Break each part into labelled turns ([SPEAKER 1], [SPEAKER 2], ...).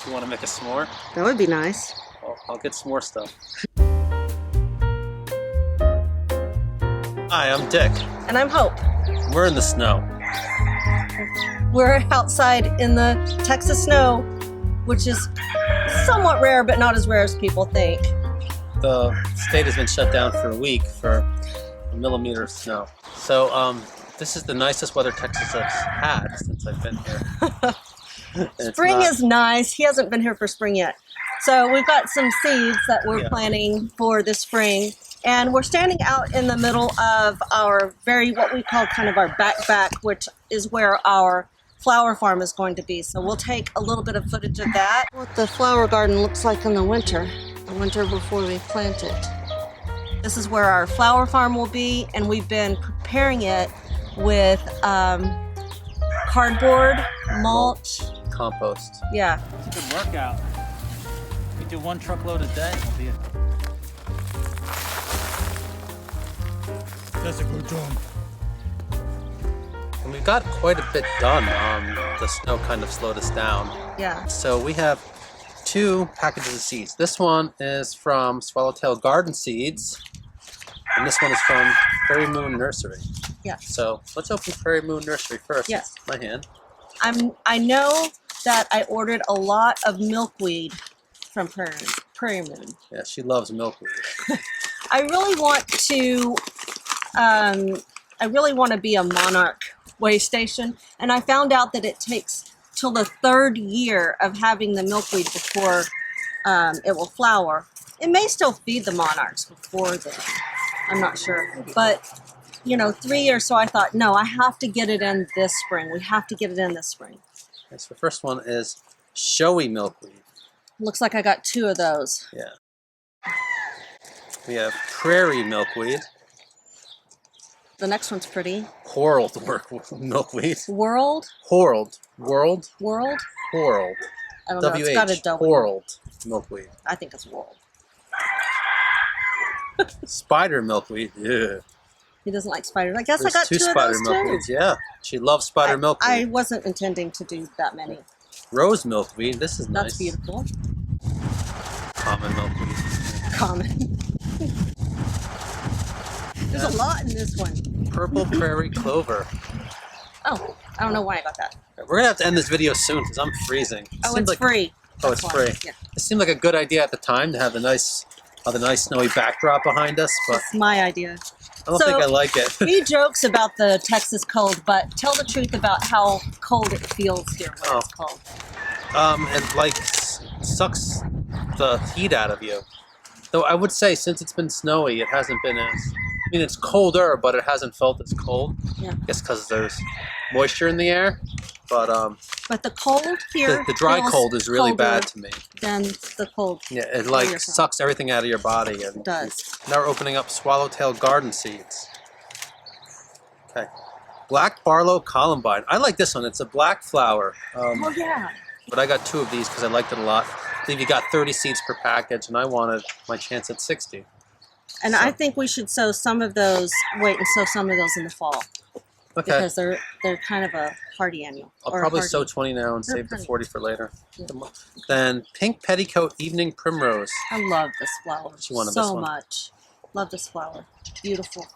[SPEAKER 1] You want to make a s'more?
[SPEAKER 2] That would be nice.
[SPEAKER 1] I'll get some more stuff. Hi, I'm Dick.
[SPEAKER 2] And I'm Hope.
[SPEAKER 1] We're in the snow.
[SPEAKER 2] We're outside in the Texas snow, which is somewhat rare, but not as rare as people think.
[SPEAKER 1] The state has been shut down for a week for a millimeter of snow. So this is the nicest weather Texas has had since I've been here.
[SPEAKER 2] Spring is nice. He hasn't been here for spring yet. So we've got some seeds that we're planting for this spring. And we're standing out in the middle of our what we call kind of our back, which is where our flower farm is going to be. So we'll take a little bit of footage of that. What the flower garden looks like in the winter before we plant it. This is where our flower farm will be, and we've been preparing it with cardboard, mulch,
[SPEAKER 1] compost.
[SPEAKER 2] Yeah.
[SPEAKER 3] It's a good workout. We do 1 truckload a day. That's a good job.
[SPEAKER 1] And we got quite a bit done. The snow kind of slowed us down.
[SPEAKER 2] Yeah.
[SPEAKER 1] So we have 2 packages of seeds. This one is from Swallowtail Garden Seeds, and this one is from Prairie Nursery.
[SPEAKER 2] Yeah.
[SPEAKER 1] So let's open Prairie Nursery first.
[SPEAKER 2] Yes.
[SPEAKER 1] My hand.
[SPEAKER 2] I know that I ordered a lot of milkweed from Prairie Moon.
[SPEAKER 1] Yeah, she loves milkweed.
[SPEAKER 2] I really want to be a monarch way station, and I found out that it takes till the 3rd year of having the milkweed before it will flower. It may still feed the monarchs before then. I'm not sure, but 3 years. So I thought, no, I have to get it in this spring. We have to get it in this spring.
[SPEAKER 1] Okay, so the first one is showy milkweed.
[SPEAKER 2] Looks like I got 2 of those.
[SPEAKER 1] Yeah. We have prairie milkweed.
[SPEAKER 2] The next one's pretty.
[SPEAKER 1] Whorled milkweed.
[SPEAKER 2] World?
[SPEAKER 1] Whorled. World?
[SPEAKER 2] World?
[SPEAKER 1] Whorled.
[SPEAKER 2] I don't know. It's got a W.
[SPEAKER 1] Whorled milkweed.
[SPEAKER 2] I think it's world.
[SPEAKER 1] Spider milkweed. Yeah.
[SPEAKER 2] He doesn't like spiders. I guess
[SPEAKER 1] There's
[SPEAKER 2] I got
[SPEAKER 1] 2
[SPEAKER 2] 2
[SPEAKER 1] spider
[SPEAKER 2] of those
[SPEAKER 1] milkweeds.
[SPEAKER 2] too.
[SPEAKER 1] Yeah. She loves spider milkweed.
[SPEAKER 2] I wasn't intending to do that many.
[SPEAKER 1] Rose milkweed. This is nice.
[SPEAKER 2] That's beautiful.
[SPEAKER 1] Common milkweed.
[SPEAKER 2] Common. There's a lot in this one.
[SPEAKER 1] Purple prairie clover.
[SPEAKER 2] Oh, I don't know why I got that.
[SPEAKER 1] We're going to have to end this video soon because I'm freezing.
[SPEAKER 2] Oh, it's free.
[SPEAKER 1] Oh, it's free.
[SPEAKER 2] Yeah.
[SPEAKER 1] It seemed like a good idea at the time to have the nice snowy backdrop behind us, but
[SPEAKER 2] It's my idea.
[SPEAKER 1] I don't think I like it.
[SPEAKER 2] He jokes about the Texas cold, but tell the truth about how cold it feels here when it's cold.
[SPEAKER 1] It sucks the heat out of you. Though I would say since it's been snowy, it hasn't been as... I mean, it's colder, but it hasn't felt as cold.
[SPEAKER 2] Yeah.
[SPEAKER 1] I guess because there's moisture in the air. But
[SPEAKER 2] the cold here,
[SPEAKER 1] the dry cold is really bad to me.
[SPEAKER 2] Than the cold.
[SPEAKER 1] Yeah, it sucks everything out of your body. And
[SPEAKER 2] it does.
[SPEAKER 1] Now we're opening up Swallowtail Garden Seeds. Okay, Black Barlow Columbine. I like this one. It's a black flower.
[SPEAKER 2] Oh yeah.
[SPEAKER 1] But I got 2 of these because I liked it a lot. I believe you got 30 seeds per package, and I wanted my chance at 60.
[SPEAKER 2] And I think we should sow some of those. Wait and sow some of those in the fall.
[SPEAKER 1] Okay.
[SPEAKER 2] Because they're kind of a hardy annual.
[SPEAKER 1] I'll probably sow 20 now and save the 40 for later. Yeah. Then Pink Petticoat Evening Primrose.
[SPEAKER 2] I love this flower
[SPEAKER 1] so
[SPEAKER 2] much. Love this flower. Beautiful.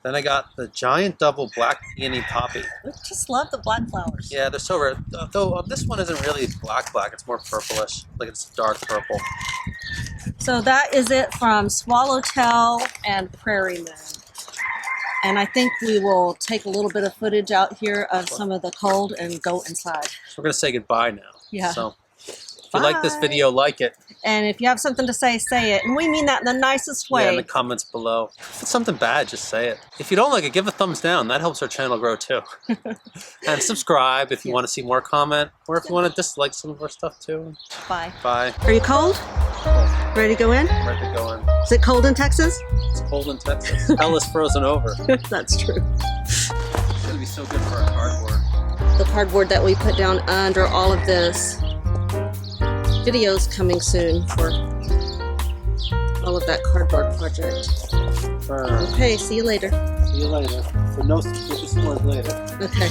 [SPEAKER 1] Then I got the Giant Double Black Peony Poppy.
[SPEAKER 2] I just love the black flowers.
[SPEAKER 1] Yeah, they're so rare. Though this one isn't really black. It's more purplish. Like it's dark purple.
[SPEAKER 2] So that is it from Swallowtail and Prairie Moon. And I think we will take a little bit of footage out here of some of the cold and go inside.
[SPEAKER 1] So we're going to say goodbye now.
[SPEAKER 2] Yeah.
[SPEAKER 1] So if you like this video, like it.
[SPEAKER 2] And if you have something to say, say it. And we mean that in the nicest way.
[SPEAKER 1] Yeah, in the comments below. If it's something bad, just say it. If you don't like it, give a thumbs down. That helps our channel grow too. And subscribe if you want to see more comment. Or if you want to dislike some of our stuff too.
[SPEAKER 2] Bye.
[SPEAKER 1] Bye.
[SPEAKER 2] Are you cold? Ready to go in?
[SPEAKER 1] Ready to go in.
[SPEAKER 2] Is it cold in Texas?
[SPEAKER 1] It's cold in Texas. Hell is frozen over.
[SPEAKER 2] That's true.
[SPEAKER 1] It's going to be so good for our cardboard.
[SPEAKER 2] The cardboard that we put down under all of this. Videos coming soon for all of that cardboard project. Okay, see you later.
[SPEAKER 1] See you later. For no s'mores later.
[SPEAKER 2] Okay.